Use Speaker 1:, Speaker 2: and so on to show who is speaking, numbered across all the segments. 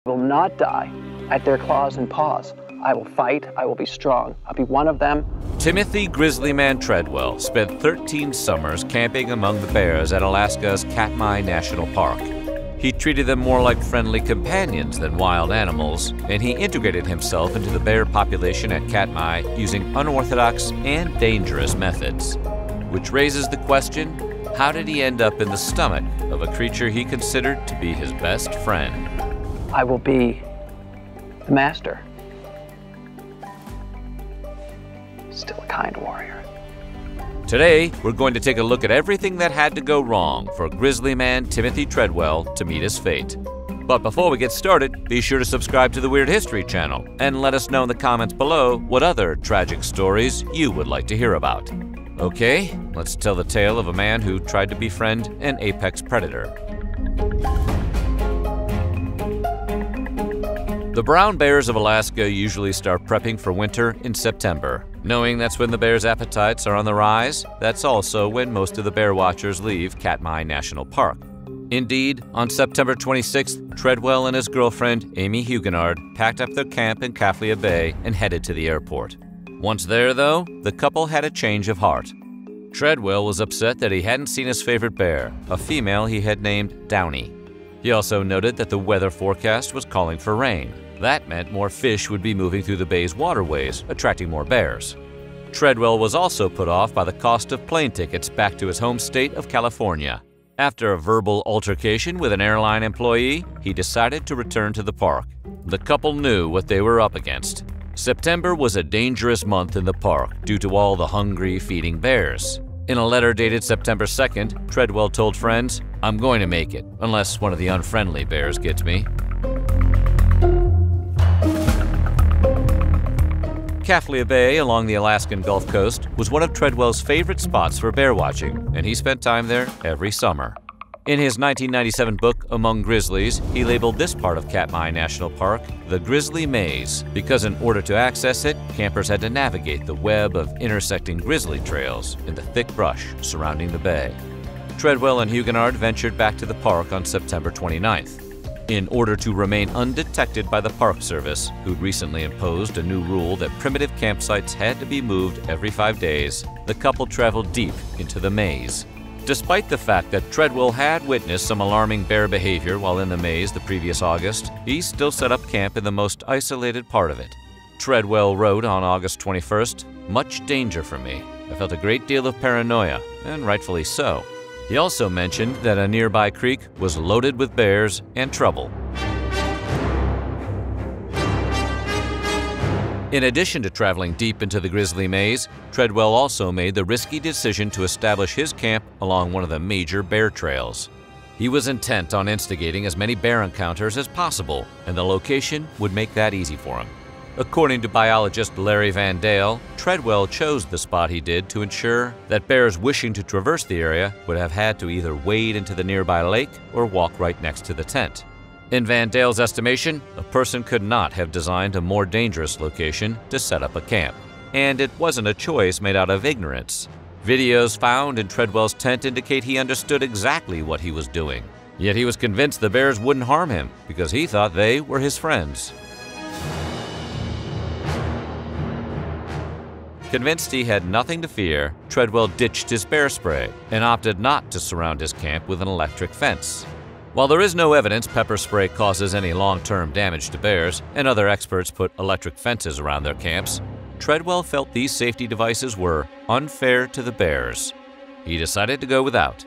Speaker 1: I will not die at their claws and paws. I will fight, I will be strong, I'll be one of them.
Speaker 2: Timothy Grizzly Man Treadwell spent 13 summers camping among the bears at Alaska's Katmai National Park. He treated them more like friendly companions than wild animals, and he integrated himself into the bear population at Katmai using unorthodox and dangerous methods. Which raises the question, how did he end up in the stomach of a creature he considered to be his best friend?
Speaker 1: I will be the master. Still a kind warrior.
Speaker 2: Today, we're going to take a look at everything that had to go wrong for Grizzly Man Timothy Treadwell to meet his fate. But before we get started, be sure to subscribe to the Weird History channel and let us know in the comments below what other tragic stories you would like to hear about. Okay, let's tell the tale of a man who tried to befriend an apex predator. The brown bears of Alaska usually start prepping for winter in September. Knowing that's when the bears' appetites are on the rise, that's also when most of the bear watchers leave Katmai National Park. Indeed, on September 26th, Treadwell and his girlfriend, Amy Huguenard, packed up their camp in Kaflia Bay and headed to the airport. Once there, though, the couple had a change of heart. Treadwell was upset that he hadn't seen his favorite bear, a female he had named Downy. He also noted that the weather forecast was calling for rain. That meant more fish would be moving through the bay's waterways, attracting more bears. Treadwell was also put off by the cost of plane tickets back to his home state of California. After a verbal altercation with an airline employee, he decided to return to the park. The couple knew what they were up against. September was a dangerous month in the park due to all the hungry, feeding bears. In a letter dated September 2nd, Treadwell told friends, "I'm going to make it, unless one of the unfriendly bears gets me." Kaflia Bay along the Alaskan Gulf Coast was one of Treadwell's favorite spots for bear watching, and he spent time there every summer. In his 1997 book, Among Grizzlies, he labeled this part of Katmai National Park the Grizzly Maze, because in order to access it, campers had to navigate the web of intersecting grizzly trails in the thick brush surrounding the bay. Treadwell and Huguenard ventured back to the park on September 29th. In order to remain undetected by the Park Service, who'd recently imposed a new rule that primitive campsites had to be moved every 5 days, the couple traveled deep into the maze. Despite the fact that Treadwell had witnessed some alarming bear behavior while in the maze the previous August, he still set up camp in the most isolated part of it. Treadwell wrote on August 21st, "Much danger for me. I felt a great deal of paranoia, and rightfully so." He also mentioned that a nearby creek was loaded with bears and trouble. In addition to traveling deep into the Grizzly Maze, Treadwell also made the risky decision to establish his camp along one of the major bear trails. He was intent on instigating as many bear encounters as possible, and the location would make that easy for him. According to biologist Larry Van Dale, Treadwell chose the spot he did to ensure that bears wishing to traverse the area would have had to either wade into the nearby lake or walk right next to the tent. In Van Dale's estimation, a person could not have designed a more dangerous location to set up a camp. And it wasn't a choice made out of ignorance. Videos found in Treadwell's tent indicate he understood exactly what he was doing. Yet he was convinced the bears wouldn't harm him because he thought they were his friends. Convinced he had nothing to fear, Treadwell ditched his bear spray and opted not to surround his camp with an electric fence. While there is no evidence pepper spray causes any long-term damage to bears, and other experts put electric fences around their camps, Treadwell felt these safety devices were unfair to the bears. He decided to go without.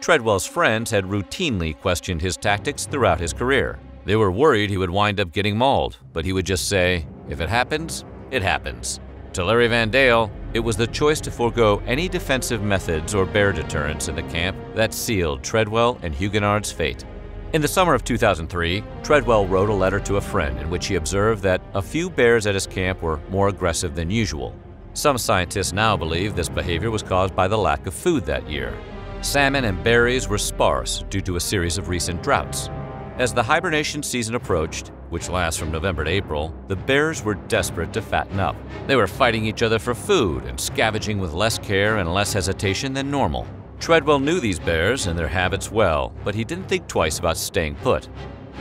Speaker 2: Treadwell's friends had routinely questioned his tactics throughout his career. They were worried he would wind up getting mauled, but he would just say, "If it happens, it happens." To Larry Van Dale, it was the choice to forego any defensive methods or bear deterrents in the camp that sealed Treadwell and Huguenard's fate. In the summer of 2003, Treadwell wrote a letter to a friend in which he observed that a few bears at his camp were more aggressive than usual. Some scientists now believe this behavior was caused by the lack of food that year. Salmon and berries were sparse due to a series of recent droughts. As the hibernation season approached, which lasts from November to April, the bears were desperate to fatten up. They were fighting each other for food and scavenging with less care and less hesitation than normal. Treadwell knew these bears and their habits well, but he didn't think twice about staying put.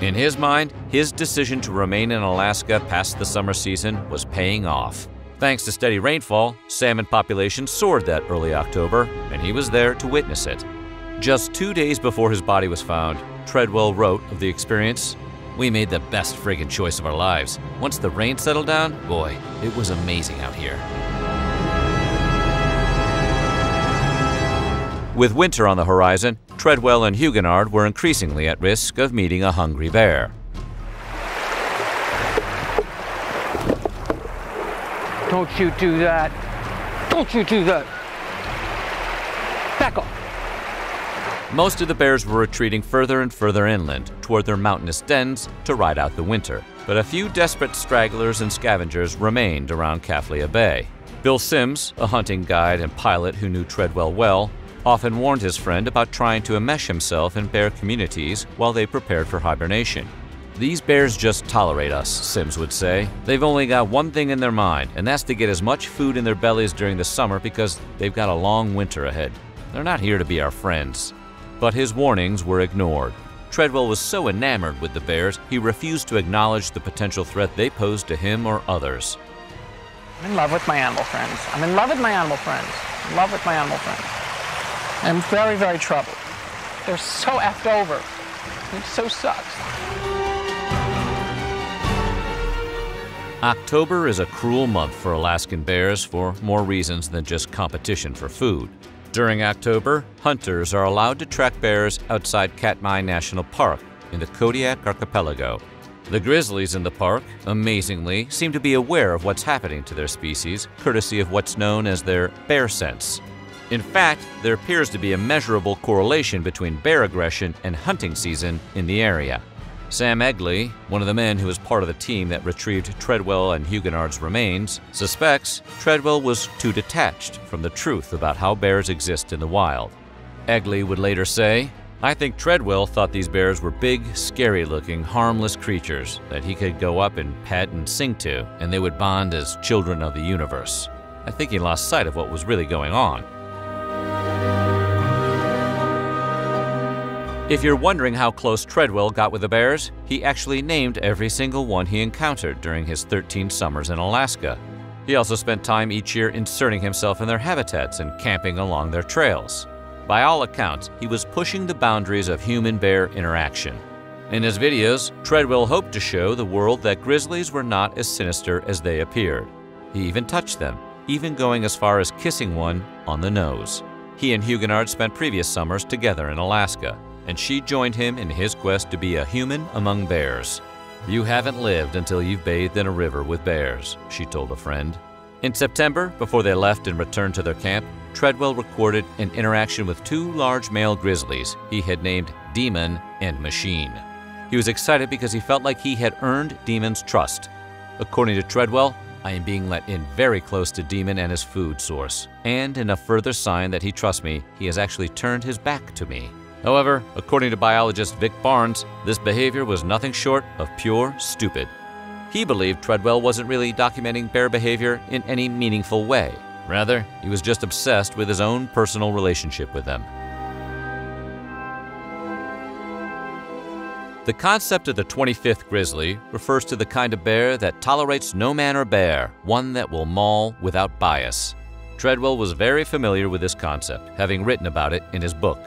Speaker 2: In his mind, his decision to remain in Alaska past the summer season was paying off. Thanks to steady rainfall, salmon populations soared that early October, and he was there to witness it. Just 2 days before his body was found, Treadwell wrote of the experience, "We made the best friggin' choice of our lives. Once the rain settled down, boy, it was amazing out here." With winter on the horizon, Treadwell and Huguenard were increasingly at risk of meeting a hungry bear.
Speaker 1: Don't you do that. Don't you do that. Back off.
Speaker 2: Most of the bears were retreating further and further inland toward their mountainous dens to ride out the winter, but a few desperate stragglers and scavengers remained around Kaflia Bay. Bill Sims, a hunting guide and pilot who knew Treadwell well, often warned his friend about trying to enmesh himself in bear communities while they prepared for hibernation. "These bears just tolerate us," Sims would say. "They've only got one thing in their mind, and that's to get as much food in their bellies during the summer because they've got a long winter ahead. They're not here to be our friends." But his warnings were ignored. Treadwell was so enamored with the bears, he refused to acknowledge the potential threat they posed to him or others.
Speaker 1: I'm in love with my animal friends. I'm in love with my animal friends. I'm in love with my animal friends. I'm very, very troubled. They're so effed over. It so sucks.
Speaker 2: October is a cruel month for Alaskan bears for more reasons than just competition for food. During October, hunters are allowed to track bears outside Katmai National Park in the Kodiak Archipelago. The grizzlies in the park, amazingly, seem to be aware of what's happening to their species, courtesy of what's known as their bear sense. In fact, there appears to be a measurable correlation between bear aggression and hunting season in the area. Sam Egley, one of the men who was part of the team that retrieved Treadwell and Huguenard's remains, suspects Treadwell was too detached from the truth about how bears exist in the wild. Egley would later say, "I think Treadwell thought these bears were big, scary-looking, harmless creatures that he could go up and pet and sing to, and they would bond as children of the universe. I think he lost sight of what was really going on." If you're wondering how close Treadwell got with the bears, he actually named every single one he encountered during his 13 summers in Alaska. He also spent time each year inserting himself in their habitats and camping along their trails. By all accounts, he was pushing the boundaries of human-bear interaction. In his videos, Treadwell hoped to show the world that grizzlies were not as sinister as they appeared. He even touched them, even going as far as kissing one on the nose. He and Huguenard spent previous summers together in Alaska, and she joined him in his quest to be a human among bears. "You haven't lived until you've bathed in a river with bears," she told a friend. In September, before they left and returned to their camp, Treadwell recorded an interaction with two large male grizzlies he had named Demon and Machine. He was excited because he felt like he had earned Demon's trust. According to Treadwell, "I am being let in very close to Demon and his food source, and in a further sign that he trusts me, he has actually turned his back to me." However, according to biologist Vic Barnes, this behavior was nothing short of pure stupid. He believed Treadwell wasn't really documenting bear behavior in any meaningful way. Rather, he was just obsessed with his own personal relationship with them. The concept of the 25th grizzly refers to the kind of bear that tolerates no man or bear, one that will maul without bias. Treadwell was very familiar with this concept, having written about it in his book.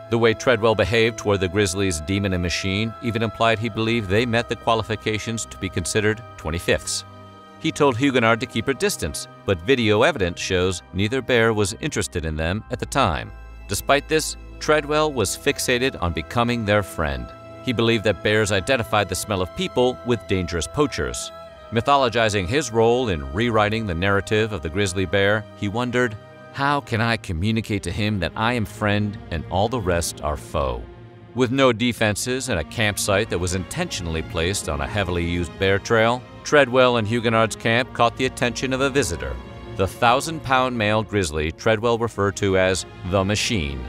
Speaker 2: The way Treadwell behaved toward the grizzlies Demon and Machine even implied he believed they met the qualifications to be considered 25ths. He told Huguenard to keep her distance, but video evidence shows neither bear was interested in them at the time. Despite this, Treadwell was fixated on becoming their friend. He believed that bears identified the smell of people with dangerous poachers. Mythologizing his role in rewriting the narrative of the grizzly bear, he wondered, "How can I communicate to him that I am friend and all the rest are foe?" With no defenses and a campsite that was intentionally placed on a heavily used bear trail, Treadwell and Huguenard's camp caught the attention of a visitor, the 1,000-pound male grizzly Treadwell referred to as the Machine.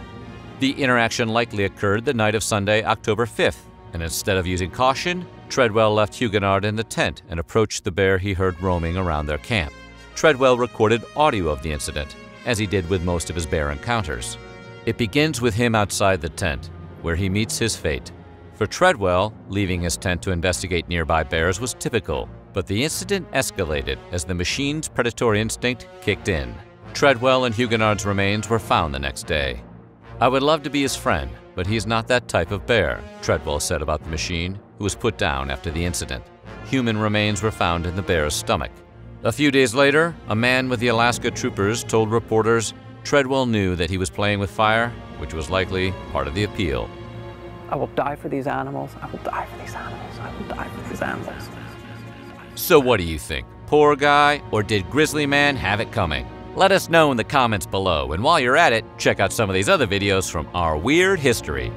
Speaker 2: The interaction likely occurred the night of Sunday, October 5th, and instead of using caution, Treadwell left Huguenard in the tent and approached the bear he heard roaming around their camp. Treadwell recorded audio of the incident, as he did with most of his bear encounters. It begins with him outside the tent, where he meets his fate. For Treadwell, leaving his tent to investigate nearby bears was typical, but the incident escalated as the machine's predatory instinct kicked in. Treadwell and Huguenard's remains were found the next day. "I would love to be his friend, but he's not that type of bear," Treadwell said about the machine, who was put down after the incident. Human remains were found in the bear's stomach. A few days later, a man with the Alaska Troopers told reporters Treadwell knew that he was playing with fire, which was likely part of the appeal.
Speaker 1: I will die for these animals. I will die for these animals. I will die for these animals.
Speaker 2: So what do you think? Poor guy, or did Grizzly Man have it coming? Let us know in the comments below, and while you're at it, check out some of these other videos from our weird history.